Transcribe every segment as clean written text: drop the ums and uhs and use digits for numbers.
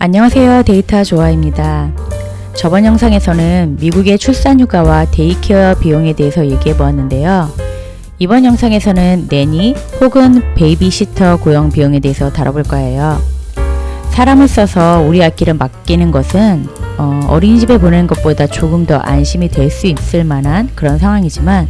안녕하세요. 데이터 조아입니다. 저번 영상에서는 미국의 출산휴가와 데이케어 비용에 대해서 얘기해 보았는데요. 이번 영상에서는 내니 혹은 베이비시터 고용 비용에 대해서 다뤄볼 거예요. 사람을 써서 우리 아기를 맡기는 것은 어린이집에 보내는 것보다 조금 더 안심이 될 수 있을 만한 그런 상황이지만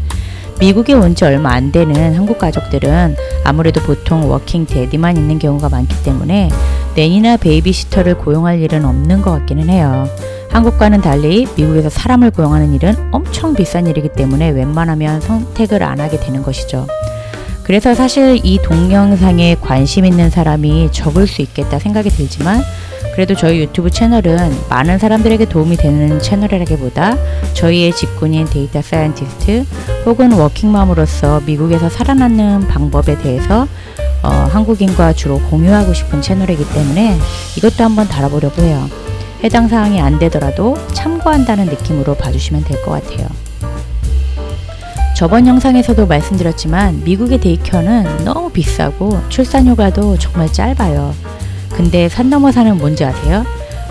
미국에 온 지 얼마 안 되는 한국 가족들은 아무래도 보통 워킹 데디만 있는 경우가 많기 때문에 내니나 베이비시터를 고용할 일은 없는 것 같기는 해요. 한국과는 달리 미국에서 사람을 고용하는 일은 엄청 비싼 일이기 때문에 웬만하면 선택을 안 하게 되는 것이죠. 그래서 사실 이 동영상에 관심 있는 사람이 적을 수 있겠다 생각이 들지만 그래도 저희 유튜브 채널은 많은 사람들에게 도움이 되는 채널이라기보다 저희의 직군인 데이터 사이언티스트 혹은 워킹맘으로서 미국에서 살아남는 방법에 대해서 한국인과 주로 공유하고 싶은 채널이기 때문에 이것도 한번 다뤄보려고 해요. 해당 사항이 안 되더라도 참고한다는 느낌으로 봐주시면 될 것 같아요. 저번 영상에서도 말씀드렸지만 미국의 데이케어는 너무 비싸고 출산휴가도 정말 짧아요. 근데 산 넘어 사는 뭔지 아세요?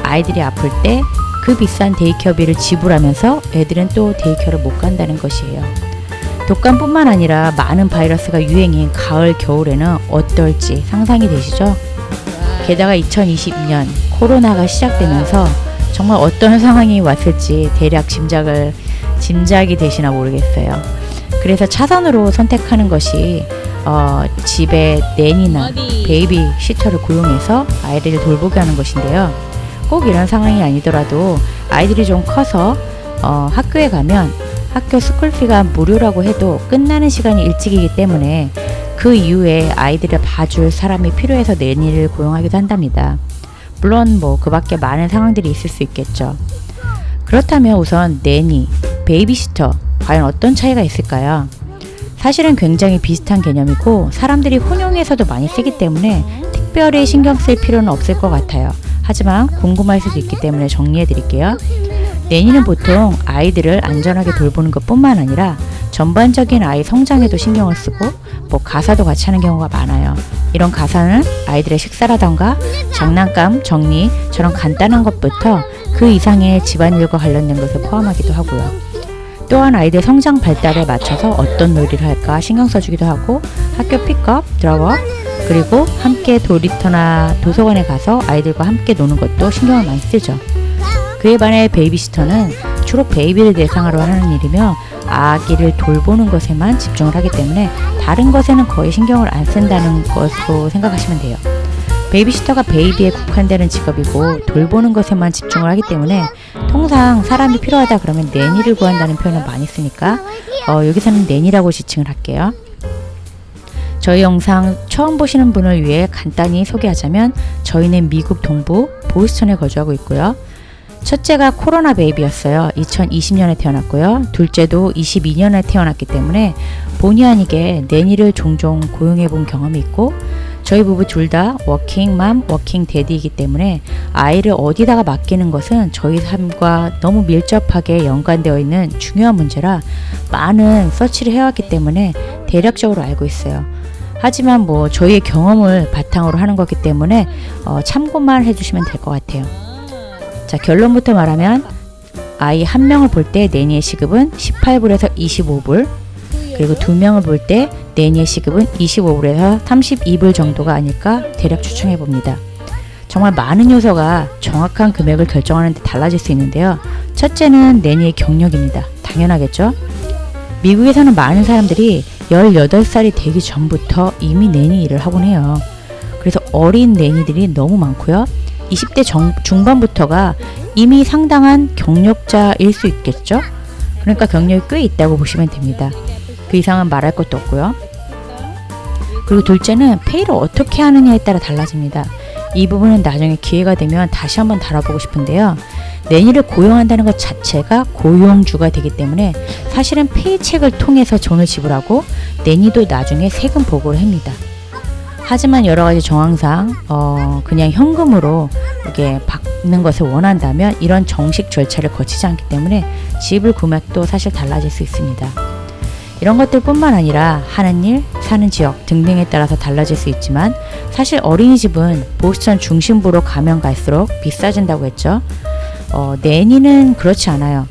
아이들이 아플 때 그 비싼 데이케어비를 지불하면서 애들은 또 데이케어를 못 간다는 것이에요. 독감뿐만 아니라 많은 바이러스가 유행인 가을, 겨울에는 어떨지 상상이 되시죠? 게다가 2020년 코로나가 시작되면서 정말 어떤 상황이 왔을지 대략 짐작이 되시나 모르겠어요. 그래서 차선으로 선택하는 것이 집에 내니나 베이비시터를 고용해서 아이들을 돌보게 하는 것인데요. 꼭 이런 상황이 아니더라도 아이들이 좀 커서 학교에 가면 학교 스쿨피가 무료라고 해도 끝나는 시간이 일찍이기 때문에 그 이후에 아이들을 봐줄 사람이 필요해서 내니를 고용하기도 한답니다. 물론 그 밖에 많은 상황들이 있을 수 있겠죠. 그렇다면 우선 내니, 베이비시터 과연 어떤 차이가 있을까요? 사실은 굉장히 비슷한 개념이고 사람들이 혼용해서도 많이 쓰기 때문에 특별히 신경 쓸 필요는 없을 것 같아요. 하지만 궁금할 수도 있기 때문에 정리해 드릴게요. 내니는 보통 아이들을 안전하게 돌보는 것뿐만 아니라 전반적인 아이 성장에도 신경을 쓰고 가사도 같이 하는 경우가 많아요. 이런 가사는 아이들의 식사라던가 장난감, 정리처럼 간단한 것부터 그 이상의 집안일과 관련된 것을 포함하기도 하고요. 또한 아이들 성장 발달에 맞춰서 어떤 놀이를 할까 신경 써주기도 하고 학교 픽업, 드롭업, 그리고 함께 놀이터나 도서관에 가서 아이들과 함께 노는 것도 신경을 많이 쓰죠. 그에 반해 베이비시터는 주로 베이비를 대상으로 하는 일이며 아기를 돌보는 것에만 집중을 하기 때문에 다른 것에는 거의 신경을 안 쓴다는 것으로 생각하시면 돼요. 베이비시터가 베이비에 국한되는 직업이고 돌보는 것에만 집중을 하기 때문에 통상 사람이 필요하다 그러면 내니를 구한다는 표현을 많이 쓰니까 여기서는 내니라고 지칭을 할게요. 저희 영상 처음 보시는 분을 위해 간단히 소개하자면 저희는 미국 동부 보스턴에 거주하고 있고요. 첫째가 코로나 베이비였어요. 2020년에 태어났고요. 둘째도 22년에 태어났기 때문에 본의 아니게 내니를 종종 고용해 본 경험이 있고 저희 부부 둘 다 워킹맘, 워킹데디이기 때문에 아이를 어디다가 맡기는 것은 저희 삶과 너무 밀접하게 연관되어 있는 중요한 문제라 많은 서치를 해왔기 때문에 대략적으로 알고 있어요. 하지만 저희의 경험을 바탕으로 하는 거기 때문에 참고만 해주시면 될 것 같아요. 자, 결론부터 말하면 아이 한 명을 볼 때 내니의 시급은 18불에서 25불 그리고 두 명을 볼 때 내니의 시급은 25불에서 32불 정도가 아닐까 대략 추측해 봅니다. 정말 많은 요소가 정확한 금액을 결정하는 데 달라질 수 있는데요. 첫째는 내니의 경력입니다. 당연하겠죠? 미국에서는 많은 사람들이 18살이 되기 전부터 이미 내니 일을 하곤 해요. 그래서 어린 내니들이 너무 많고요. 20대 중반부터가 이미 상당한 경력자일 수 있겠죠? 그러니까 경력이 꽤 있다고 보시면 됩니다. 그 이상은 말할 것도 없고요. 그리고 둘째는 페이를 어떻게 하느냐에 따라 달라집니다. 이 부분은 나중에 기회가 되면 다시 한번 다뤄보고 싶은데요. 내니를 고용한다는 것 자체가 고용주가 되기 때문에 사실은 페이첵을 통해서 돈을 지불하고 내니도 나중에 세금 보고를 합니다. 하지만 여러 가지 정황상 그냥 현금으로 이렇게 받는 것을 원한다면 이런 정식 절차를 거치지 않기 때문에 지불 금액도 사실 달라질 수 있습니다. 이런 것들뿐만 아니라 하는 일, 사는 지역 등등에 따라서 달라질 수 있지만 사실 어린이집은 보스턴 중심부로 가면 갈수록 비싸진다고 했죠. 내니는 그렇지 않아요.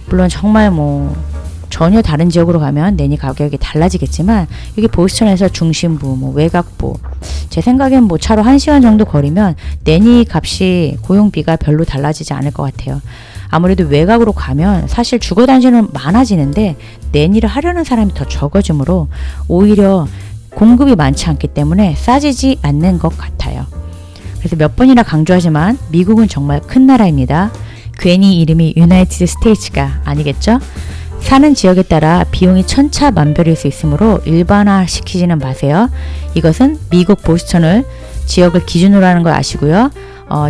물론 정말 전혀 다른 지역으로 가면 내니 가격이 달라지겠지만 여기 보스턴에서 중심부, 외곽부 제 생각엔 차로 1시간 정도 거리면 내니 값이 고용비가 별로 달라지지 않을 것 같아요. 아무래도 외곽으로 가면 사실 주거단지는 많아지는데 내니를 하려는 사람이 더 적어지므로 오히려 공급이 많지 않기 때문에 싸지지 않는 것 같아요. 그래서 몇 번이나 강조하지만 미국은 정말 큰 나라입니다. 괜히 이름이 유나이티드 스테이츠가 아니겠죠? 사는 지역에 따라 비용이 천차만별일 수 있으므로 일반화시키지는 마세요. 이것은 미국 보스턴을 지역을 기준으로 하는 걸 아시고요.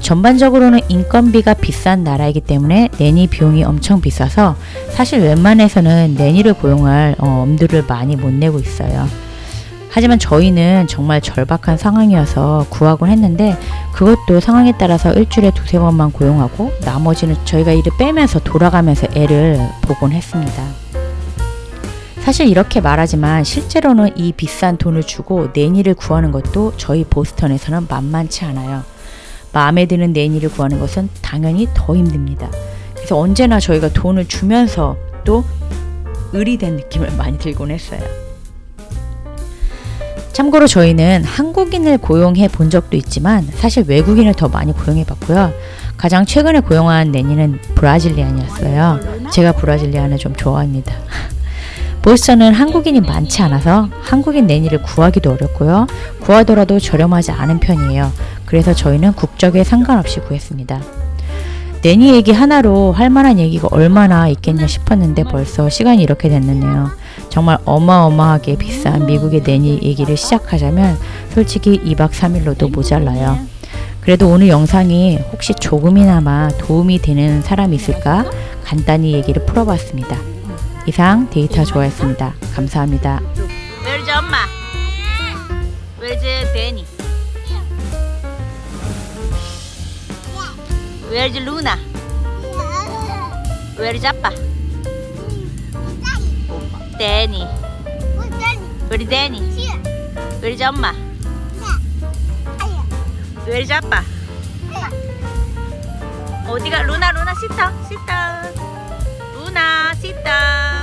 전반적으로는 인건비가 비싼 나라이기 때문에 내니 비용이 엄청 비싸서 사실 웬만해서는 내니를 고용할 엄두를 많이 못 내고 있어요. 하지만 저희는 정말 절박한 상황이어서 구하곤 했는데 그것도 상황에 따라서 일주일에 2-3번만 고용하고 나머지는 저희가 일을 빼면서 돌아가면서 애를 보곤 했습니다. 사실 이렇게 말하지만 실제로는 이 비싼 돈을 주고 내니를 구하는 것도 저희 보스턴에서는 만만치 않아요. 마음에 드는 내니를 구하는 것은 당연히 더 힘듭니다. 그래서 언제나 저희가 돈을 주면서 또 을이 된 느낌을 많이 들곤 했어요. 참고로 저희는 한국인을 고용해 본 적도 있지만 사실 외국인을 더 많이 고용해 봤고요. 가장 최근에 고용한 내니는 브라질리안이었어요. 제가 브라질리안을 좀 좋아합니다. 보스턴은 한국인이 많지 않아서 한국인 내니를 구하기도 어렵고요. 구하더라도 저렴하지 않은 편이에요. 그래서 저희는 국적에 상관없이 구했습니다. 내니 얘기 하나로 할 만한 얘기가 얼마나 있겠냐 싶었는데 벌써 시간이 이렇게 됐네요. 정말 어마어마하게 비싼 미국의 내니 얘기를 시작하자면 솔직히 2박 3일로도 모자라요. 그래도 오늘 영상이 혹시 조금이나마 도움이 되는 사람이 있을까 간단히 얘기를 풀어봤습니다. 이상 데이터 좋아했습니다. 감사합니다. Where's 엄마? Where's Danny? Where's Luna? Where's 아빠? Danny. Where's Danny? Where's 엄마? Where's 아빠? 어디가? 루나 sit down. 루나 sit down.